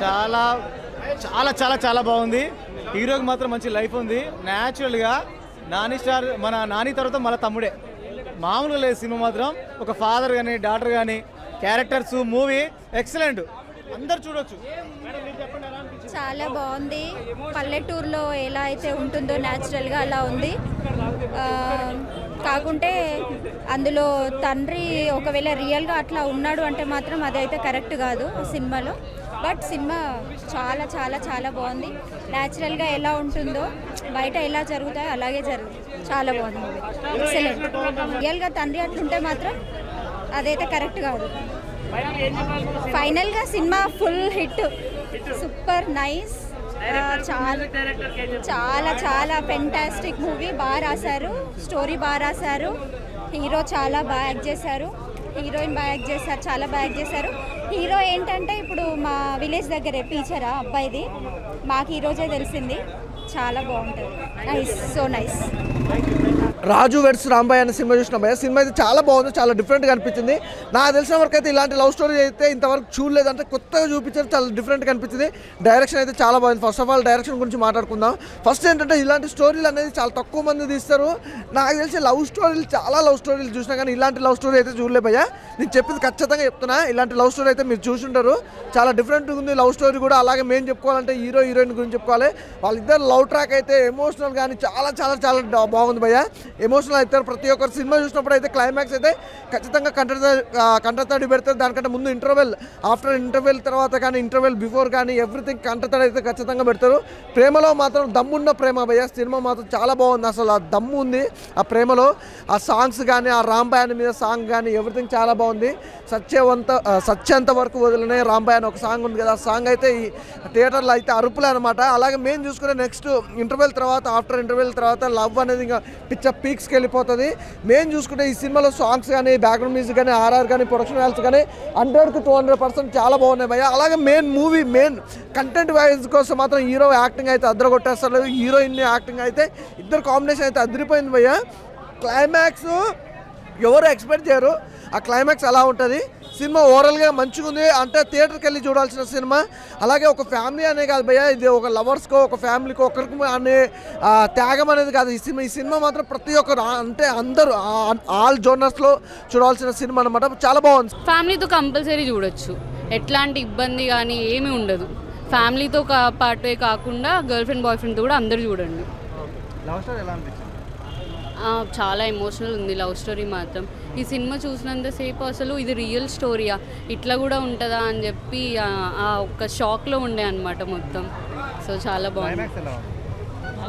చాలా చాలా చాలా చాలా బాగుంది. హీరోకి మాత్రం మంచి లైఫ్ ఉంది. న్యాచురల్గా నాని స్టార్ మన నాని తర్వాత మన తమ్ముడే, మామూలుగా లేదు సినిమా మాత్రం. ఒక ఫాదర్ కానీ డాటర్ కానీ క్యారెక్టర్స్ మూవీ ఎక్సలెంట్, అందరు చూడొచ్చు. చాలా బాగుంది. పల్లెటూరులో ఎలా అయితే ఉంటుందో న్యాచురల్గా అలా ఉంది. కాకుంటే అందులో తండ్రి ఒకవేళ రియల్గా అట్లా ఉన్నాడు అంటే మాత్రం అదైతే కరెక్ట్ కాదు సినిమాలో. బట్ సినిమా చాలా చాలా చాలా బాగుంది. న్యాచురల్గా ఎలా ఉంటుందో బయట ఎలా జరుగుతాయో అలాగే జరుగుతుంది. చాలా బాగుంది మూవీ, ఎక్సలెంట్. రియల్గా తండ్రి అట్లుంటే మాత్రం అదైతే కరెక్ట్ కాదు. ఫైనల్గా cinema full hit, super nice. చాలా చాలా ఫెంటాస్టిక్ మూవీ. బాగా రాశారు, స్టోరీ బాగా రాశారు, హీరో చాలా బాగా యాక్ట్ చేశారు, హీరోయిన్ బాగా యాక్ట్ చేశారు, చాలా బాగా యాక్ట్ చేశారు. హీరో ఏంటంటే ఇప్పుడు మా విలేజ్ దగ్గరే టీచరా అబ్బాయిది, మాకు ఈరోజే తెలిసింది. చాలా బాగుంటుంది, నైస్, సో నైస్. రాజు వెడ్స్ రాంబాయ్ అనే సినిమా చూసిన భయ్య. సినిమా అయితే చాలా బాగుంది, చాలా డిఫరెంట్గా అనిపించింది. నాకు తెలిసిన వరకు అయితే ఇలాంటి లవ్ స్టోరీ అయితే ఇంతవరకు చూడలేదంటే కొత్తగా చూపించారు, చాలా డిఫరెంట్గా అనిపించింది. డైరెక్షన్ అయితే చాలా బాగుంది. ఫస్ట్ ఆఫ్ ఆల్ డైరెక్షన్ గురించి మాట్లాడుకుందాం. ఫస్ట్ ఏంటంటే ఇలాంటి స్టోరీలు అనేది చాలా తక్కువ మంది తీస్తారు. నాకు తెలిసి లవ్ స్టోరీలు చాలా లవ్ స్టోరీలు చూసినా కానీ ఇలాంటి లవ్ స్టోరీ అయితే చూడలే భయ్య. నేను చెప్పింది ఖచ్చితంగా చెప్తున్నా, ఇలాంటి లవ్ స్టోరీ అయితే మీరు చూసుంటారు. చాలా డిఫరెంట్గా ఉంది లవ్ స్టోరీ కూడా. అలాగే మేము చెప్పుకోవాలంటే హీరో హీరోయిన్ గురించి చెప్పుకోవాలి. వాళ్ళిద్దరు లవ్ ట్రాక్ అయితే ఎమోషనల్ కానీ చాలా చాలా చాలా బాగుంది భయ్య. ఎమోషనల్ అవుతారు ప్రతి ఒక్కరు. సినిమా చూసినప్పుడు అయితే క్లైమాక్స్ అయితే ఖచ్చితంగా కంటతడి పెడతారు. దానికంటే ముందు ఇంటర్వెల్, ఆఫ్టర్ ఇంటర్వెల్ తర్వాత కానీ ఇంటర్వెల్ బిఫోర్ కానీ ఎవ్రీథింగ్ కంటతడి అయితే ఖచ్చితంగా పెడతారు. ప్రేమలో మాత్రం దమ్మున్న ప్రేమ భయ్య. సినిమా మాత్రం చాలా బాగుంది. అసలు ఆ దమ్ము ఉంది ఆ ప్రేమలో. ఆ సాంగ్స్ కానీ ఆ రాంబాయ్ అని మీద సాంగ్ కానీ ఎవ్రీథింగ్ చాలా బాగుంది. సత్యంత వరకు వదిలినే రాంబాయ్ అని ఒక సాంగ్ ఉంది కదా, ఆ సాంగ్ అయితే ఈ థియేటర్లో అయితే అరుపులే అనమాట. అలాగే మేము చూసుకునే నెక్స్ట్ ఇంటర్వెల్ తర్వాత, ఆఫ్టర్ ఇంటర్వెల్ తర్వాత లవ్ అనేది ఇంకా పీక్స్కి వెళ్ళిపోతుంది. మేము చూసుకుంటే ఈ సినిమాలో సాంగ్స్ కానీ బ్యాక్గ్రౌండ్ మ్యూజిక్ కానీ ఆర్ఆర్ కానీ ప్రొడక్షన్ వాల్యూస్ కానీ 100కి 200% చాలా బాగున్నాయి భయ్య. అలాగే మెయిన్ కంటెంట్ వైజ్ కోసం మాత్రం హీరో యాక్టింగ్ అయితే అద్దరు కొట్టేస్తారు. హీరోయిన్ యాక్టింగ్ అయితే ఇద్దరు కాంబినేషన్ అయితే అదిరిపోయింది భయ్య. క్లైమాక్స్ ఎవరు ఎక్స్పెక్ట్ చేయరు, ఆ క్లైమాక్స్ అలా ఉంటుంది. సినిమా ఓవరాల్గా మంచిగా ఉంది. అంటే థియేటర్కి వెళ్ళి చూడాల్సిన సినిమా. అలాగే ఒక ఫ్యామిలీ అనే కాదు భయ్య, ఇది ఒక లవర్స్కో ఒక ఫ్యామిలీకో ఒకరికి అనే త్యాగం అనేది కాదు ఈ సినిమా మాత్రం ప్రతి ఒక్కరు అంటే అందరూ ఆల్ జోనర్స్లో చూడాల్సిన సినిమా అనమాట. చాలా బాగుంది. ఫ్యామిలీతో కంపల్సరీ చూడొచ్చు, ఎట్లాంటి ఇబ్బంది కానీ ఏమీ ఉండదు. ఫ్యామిలీతో పాటే కాకుండా గర్ల్ ఫ్రెండ్ బాయ్ ఫ్రెండ్తో కూడా అందరూ చూడండి. చాలా ఎమోషనల్ ఉంది లవ్ స్టోరీ మాత్రం. ఈ సినిమా చూసినంతసేపు అసలు ఇది రియల్ స్టోరీయా, ఇట్లా కూడా ఉంటుందా అని చెప్పి ఆ ఒక్క షాక్లో ఉండే అనమాట మొత్తం. సో చాలా బాగుంది.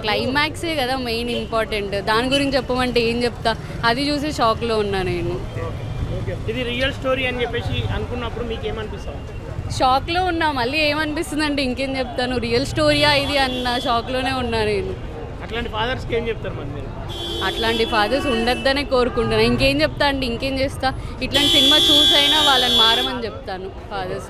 క్లైమాక్సే కదా మెయిన్ ఇంపార్టెంట్, దాని గురించి చెప్పమంటే ఏం చెప్తా, అది చూసి షాక్లో ఉన్నా నేను. ఇది రియల్ స్టోరీ అని చెప్పేసి అనుకున్నప్పుడు మీకు ఏమనిపిస్తుంది? షాక్లో ఉన్నా. మళ్ళీ ఏమనిపిస్తుంది అంటే ఇంకేం చెప్తాను, రియల్ స్టోరీయా ఇది అన్న షాక్లోనే ఉన్నా నేను. అట్లాంటి ఫాదర్స్కి ఏం చెప్తారు మరి మీరు? అట్లాంటి ఫాదర్స్ ఉండొద్దనే కోరుకుంటున్నాను. ఇంకేం చెప్తా అండి, ఇంకేం చేస్తా, ఇట్లాంటి సినిమా చూసైనా వాళ్ళని మారమని చెప్తాను ఫాదర్స్.